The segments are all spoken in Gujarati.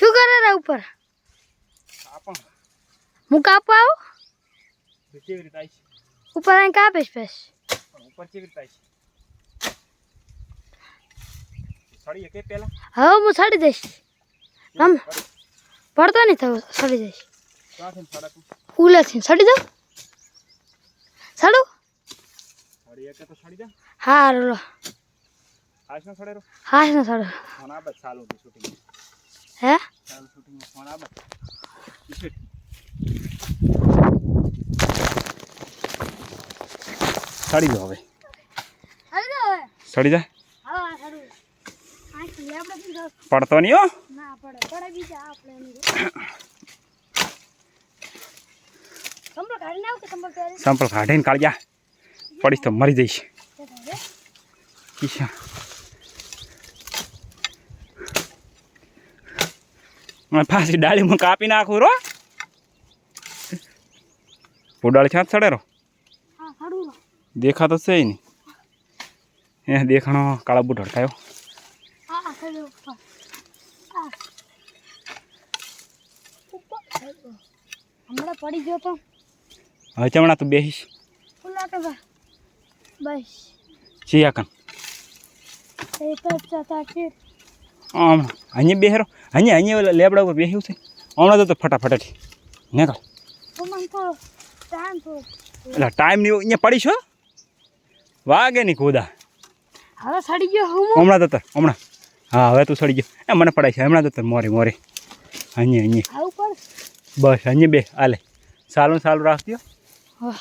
શું કરે રે ઉપર કાપણ હું કાપવા આવું કેવી રીતે આવી ઉપર આવીને કાપીશ પેસ ઉપર કેવી રીતે આવી સળી કે પેલા હવે હું સડી જઈશ આમ પડતો નહીં થયો સડી જઈશ ક્યાંથી સડક ઉલેથી સડી જાઉં સડું સળી કે તો સડી જા હા રો હાશ ના સડેરો હા ને સડો ફોન આ બસ ચાલુ છે શૂટિંગ હે ચાલુ શૂટિંગ ફોન આ બસ સડી જાવ હવે સડી જા હા સડું પડતો નહીં હો ના પડે બીજા આપણે સંપલ કાઢીને આવ કે સંપલ પહેરી સંપલ કાઢીને કાઢ જા પડીશ તો મરી જઈશ કિશા મને ફાંસી ડાળીમાં કાપી નાખું રો ઉડાળ છાત ચડે રો હા સડું દેખાતો છે નહીં એ દેખાણો કાળા બુટ હટાયો હા સડું ઉપર હમણાં પડી ગયો તો હવે ચમણા તું બેસીશ ખુલ્લા કે બસ ચિયા કન એ તો ચાચી આમ અહીંયા બેહેરો અહીંયા લેબડા ઉપર બેસ્યું છે હમણાં તો ફટાફટ નીકળ તો મને તો ટાઈમ તો એટલે ટાઈમ નહીં અહીંયા પડીશ હો વાગે નહીં કૂદા હવે સડી ગયો હું હમણાં તો હમણાં હા હવે તું સડી ગયો એ મને પડાય છે હમણાં તો મોરે અહીંયા આવું પર બસ અહીંયા બે આલે સાલું રાખજો હા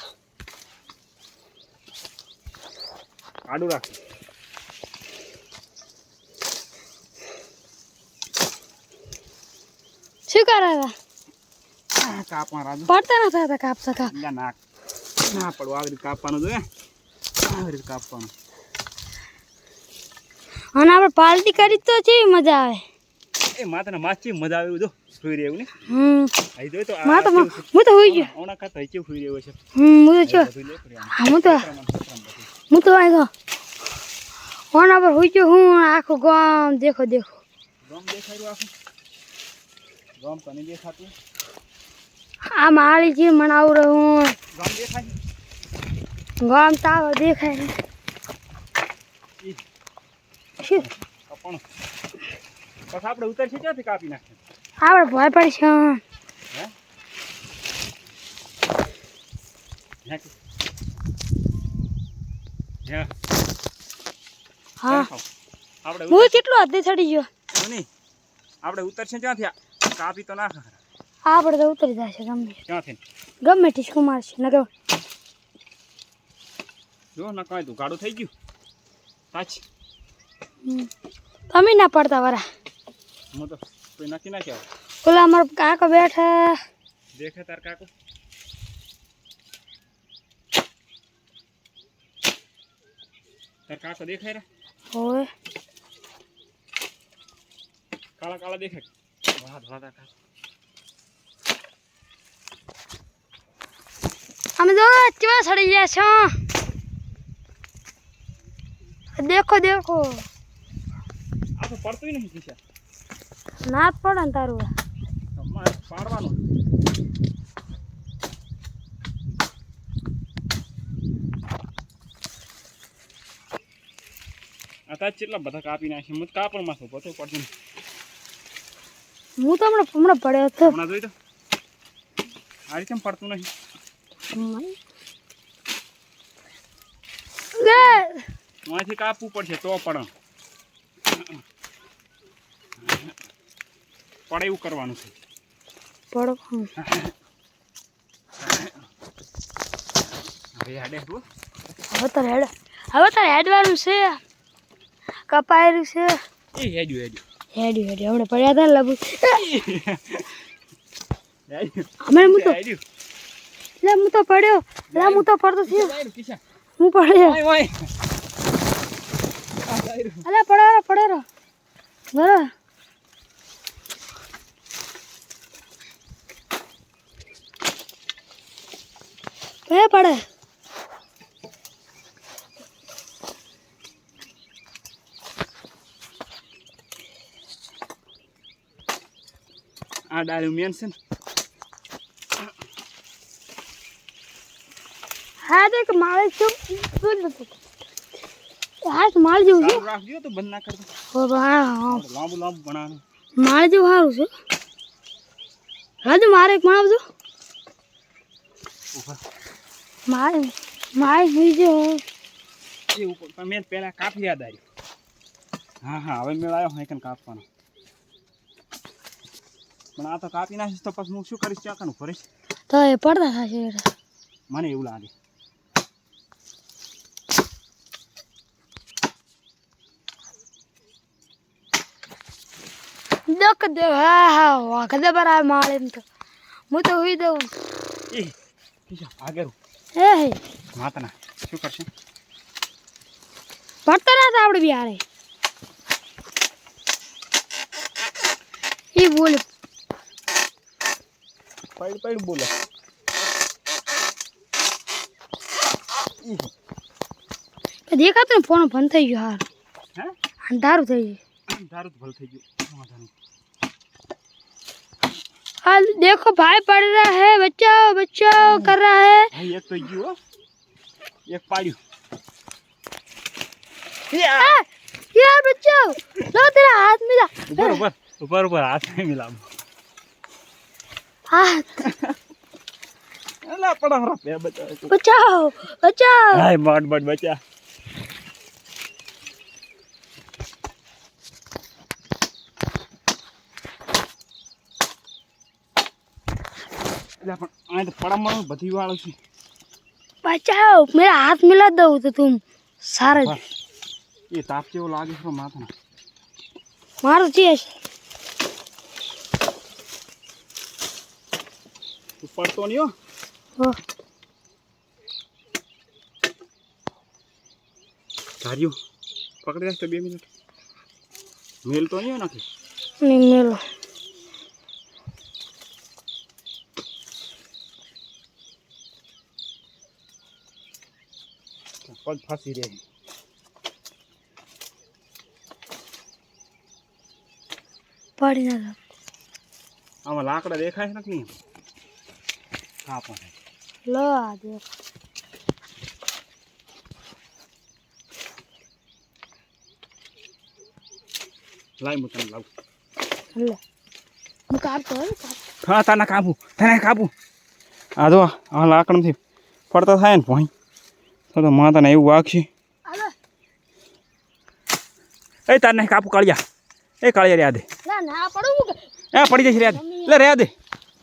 આડું રાખ શું કરે કાપવા રાજુ પડતા ન થતા કાપ સકા ના પડવું આવી રીતે કાપવાનું જોઈએ આવી રીતે કાપવાનું અને આપણે પાર્ટી કરી તો કેવી મજા આવે એ માતાના માછી મજા આવે જો સુઈ રહ્યું ને અહીં જોઈ તો હું તો હોઈ ગયો ઓના ખાતા અહીં કેવું સુઈ રહ્યો છે હું તો છું હા હું તો આવી ગયો ઓના પર હોઈ ગયો હું આખું ગામ દેખો ગામ દેખાય રહ્યું આખું ગામ તો નહીં દેખાતું આ માળી જે મનાવું રહું ગામ દેખાય ગામ તાવ દેખાય કપણ પછી આપણે ઉતરશે ક્યાંથી કાપી નાખીએ આપણે ભય પડશે હા આપણે હું કેટલું હાથે ચડી ગયો નહીં આપણે ઉતરશે ક્યાંથી કાપી તો નાખ આપણે તો ઉતરી જશે ગમે ક્યાંથી ગમે ટીસ્કુ મારશે ને જો ના કાંઈ તું ગાડું થઈ ગયું સાચી તમે ના પડતા વારા હું તો કોઈ નક્કી ના કહેવાય ઓલા અમારો કાકો બેઠા દેખે તાર કાકો દેખાય રે ઓય કાળા દેખાય વાહ તાર અમે જો કેવા સડી ગયા છો દેખો આ તો પડતું નહીં કિશા ના જ પડે ને તારું તમારે પાડવાનું આ કેટલા બધા કાપી નાખી હું કાપડ માં બધો પડતું હું તો હમણાં પડ્યો હતો હમણાં જોઈ તો આ રીતે પડતું નહીં અહીંથી કાપવું પડશે તો પડે એવું કરવાનું છે હવે તારે હેડવાનું છે કપાયેલું છે હેડ્યું હમણાં પડ્યા હતા ને લબુ હું તો પડ્યો હું તો પડતો થયો હું પડ્યો અલા પડેરો બરાબર પડે આ ડાળ્યું મેન છે ને હા દેખ મારે શું હાથ માર જેવું છે ચાલુ રાખજો તો બંધ ના કરતો હા લાંબુ લાંબુ બનાવવાનું મારે જેવું સારું છે રાજુ મારે એક બનાવજો ઉપર મારે મારે બીજો એ ઉપર મેં પહેલા કાપી યાદ આવ્યું હા હા હવે મેળ આવ્યો હા કન કાપવાનો પણ આ તો કાપી નાખીશ તો પછી હું શું કરીશ ચાકાનું ફરીશ તો એ પડતા થશે મને એવું લાગે દેખ દે હા હા વાહ કદે બરાબર મારે એમ તો હું તો હુઈ દઉં એ કિશા આગેરું હે હે માતાના શું કરશે પડતા ના આવડે બિહારે એ બોલે પડ પડ બોલે દેખાતું ને ફોન બંધ થઈ ગયો હાર હે અંધારું થઈ ગયું તારું તો ભલ થઈ ગયું વાંધો નહીં हाँ देखो भाई पढ़ रहा है बचाओ बचाओ कर रहा है भाई एक तो गयो एक पाड़ियो यार बचाओ लो तेरा हाथ मिला ऊपर ऊपर ऊपर ऊपर हाथ में मिला हाथ अल्लाह पड़ा हरा पे बचा बचाओ बचाओ हाय मट मट बचा પણ આ તો પડામાં બધી વાળો છે बचाओ मेरा हाथ मिला दो तो तुम सारे એ તાપ કેવો લાગે છે માથાનો मारो चीज પડતો નહીં હો हो ધાર્યો પકડી રાખ તો 2 મિનિટ મેલતો નહીં હોય નાખી नहीं मिलो પગ ફાસી રહે पड़ी ना આમાં લાકડા દેખાય છે નથી હા પણ लो आ दे લાઈ હું તને લાવું ले मुकाब तो है હા તને કાપું આ જો આ લાકડાથી પડતા થાય ને ભાઈ તો માતાને એવું વાગશે हेलो એ તાર નહીં કાપું કાળિયા એ કાળિયા રહ્યા દે ना ना पड़ू એ પડી જશે રહ્યા દે એટલે રહ્યા દે